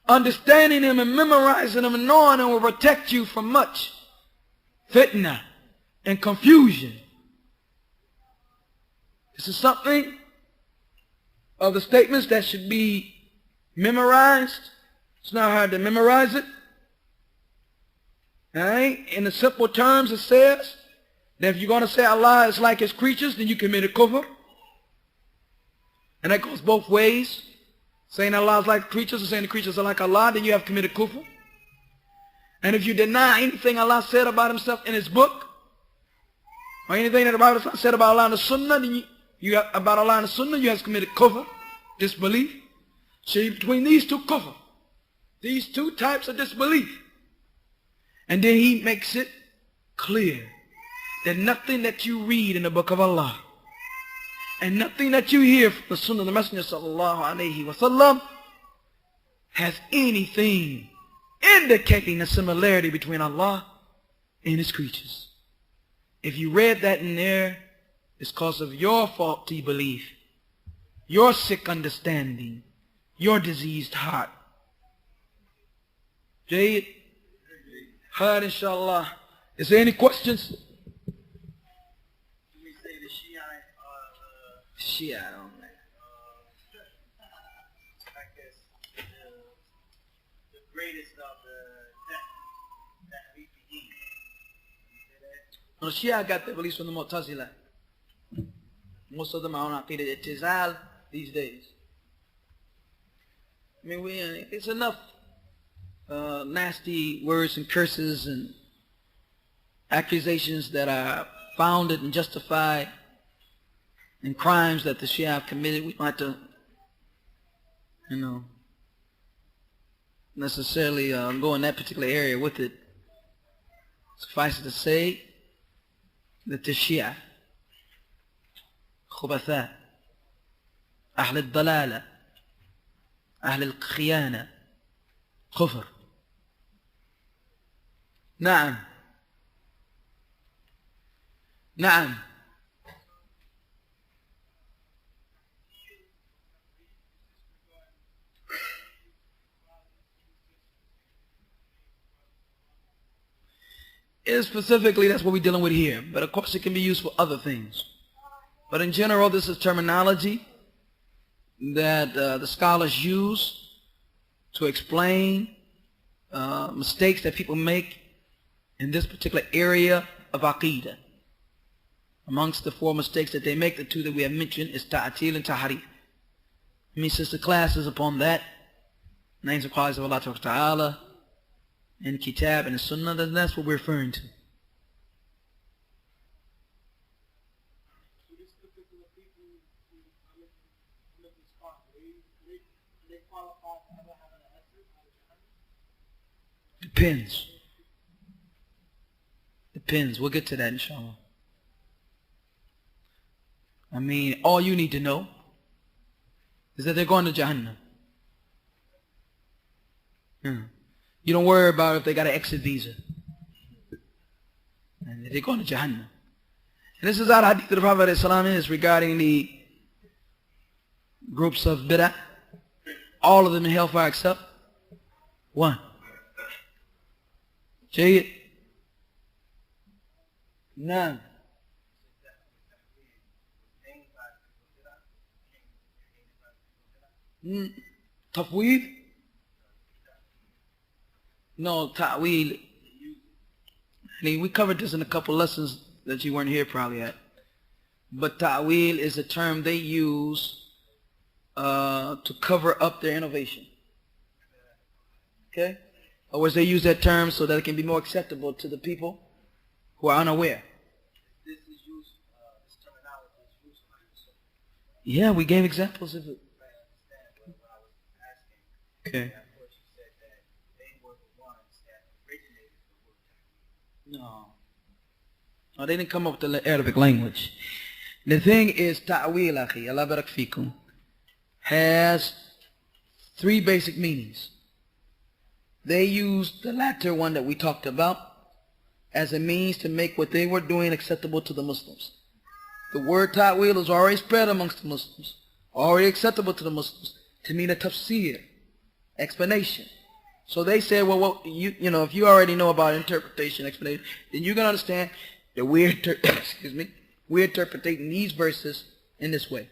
Understanding them and memorizing them and knowing them will protect you from much fitna and confusion. This is something of the statements that should be memorized. It's not hard to memorize it. Alright? In the simple terms, it says that if you're going to say Allah is like his creatures, then you commit a kufr. And that goes both ways. Saying Allah is like creatures or saying the creatures are like Allah, then you have committed kufr. And if you deny anything Allah said about himself in his book, or anything that the Bible said about Allah in the Sunnah, then you have, about Allah in the Sunnah, you have committed kufr, disbelief. So between these two kufr, these two types of disbelief. And then he makes it clear that nothing that you read in the book of Allah and nothing that you hear from the Sunnah of the Messenger sallallahu alayhi wa sallam has anything indicating a similarity between Allah and his creatures. If you read that in there, it's because of your faulty belief, your sick understanding, your diseased heart. Jayyid? Khair, inshallah. Is there any questions? We say the Shia Shia, on that. I guess the greatest of the Tahrif begin. No, Shia got their beliefs from the Mu'tazila. Most of them are on Aqidah Ittizal these days. I mean, it's enough nasty words and curses and accusations that are founded and justified and crimes that the Shia have committed. We don't have to, necessarily go in that particular area with it. Suffice it to say that the Shia, Khubatha, أهل الضلالة أهل الخيانة كفر. نعم نعم. Specifically, that's what we're dealing with here. But of course, it can be used for other things. But in general, this is terminology that the scholars use to explain mistakes that people make in this particular area of Aqidah. Amongst the four mistakes that they make, the two that we have mentioned is Ta'atil and Tahrif. I mean, since the class is upon that, names and qualities of Allah Ta'ala, in Kitab and the Sunnah, then that's what we're referring to. Depends. Depends. We'll get to that, inshallah. I mean, all you need to know is that they're going to Jahannam. You don't worry about if they got an exit visa. And they're going to Jahannam. And this is our hadith of the Prophet is regarding the groups of bid'ah. All of them in hellfire except one. Jayyid. None. Tafweed? No, ta'weel. I mean, we covered this in a couple lessons that you weren't here probably at. But ta'weel is a term they use to cover up their innovation. Okay? Or words they use that term so that it can be more acceptable to the people who are unaware. This is used, this terminology is used. Yeah, we gave examples of it. Okay. No, they didn't come up with the Arabic language. The thing is, ta'weel, akhi, Allah barak fikum, has three basic meanings. They used the latter one that we talked about as a means to make what they were doing acceptable to the Muslims. The word ta'weel is already spread amongst the Muslims, already acceptable to the Muslims, to mean a tafsir, explanation. So they said, well, you know, if you already know about interpretation, explanation, then you're going to understand that we're interpreting these verses in this way.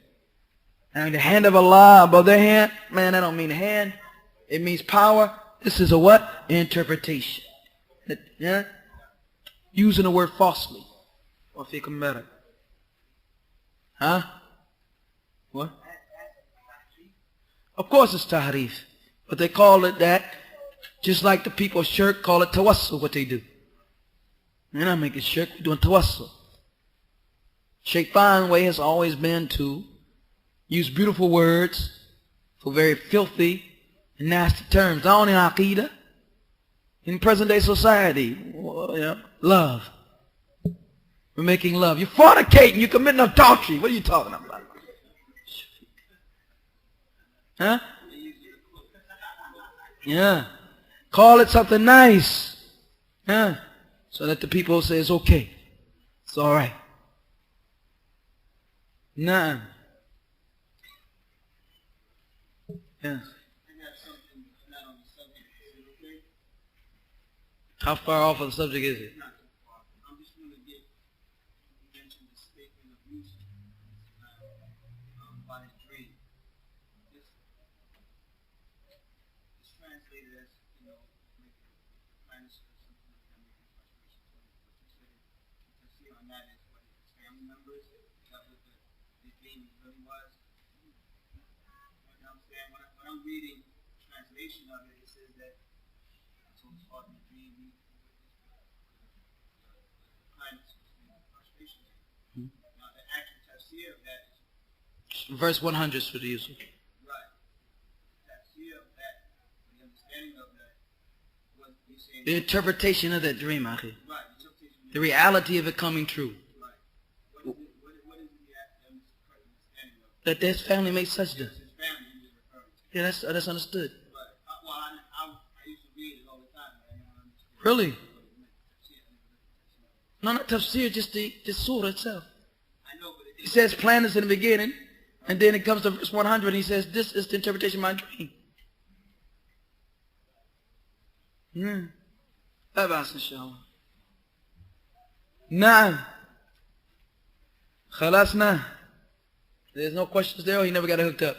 And the hand of Allah above their hand, man, that don't mean hand. It means power. This is a what? Interpretation. Yeah? Using the word falsely. Or fikum better. Huh? What? Of course it's tahrif. But they call it that, just like the people of shirk call it tawassul, what they do. They're not making shirk, we're doing tawassul. Shaitan's way has always been to use beautiful words for very filthy and nasty terms. Not only in Aqidah, in present day society. Love. We're making love. You're fornicating, you're committing adultery. What are you talking about? Huh? Yeah. Call it something nice. Yeah. So that the people say it's okay. It's alright. Nah. Yeah. How far off of the subject is it? I'm just going to get, you mentioned the statement of Yusuf by his dream. It's translated as, you know, kindness or something like that, making frustration. But you said, you can see on that is what his family members, that was the dream really was. You know what I'm saying? When I'm reading the translation of it, it says that I told his father in the dream, Now the actual tafsir of that is verse 100 for the Yusuf. right. The tafsir of that, the understanding of that, what you saying. The interpretation of that dream, akhi. Right. The reality of it coming true. Right. What is the understanding of That his family made sajda. His family he was referring to. Yeah, that's understood. But, well, I used to read it all the time, but I never understood. Really? What it meant. No, not tafsir, just the surah itself. I know, but He says plan this in the beginning, and then it comes to verse 100, and he says this is the interpretation of my dream. لا بأس إن شاء الله. نعم. خلاصنا. There's no questions there, or he never got it hooked up.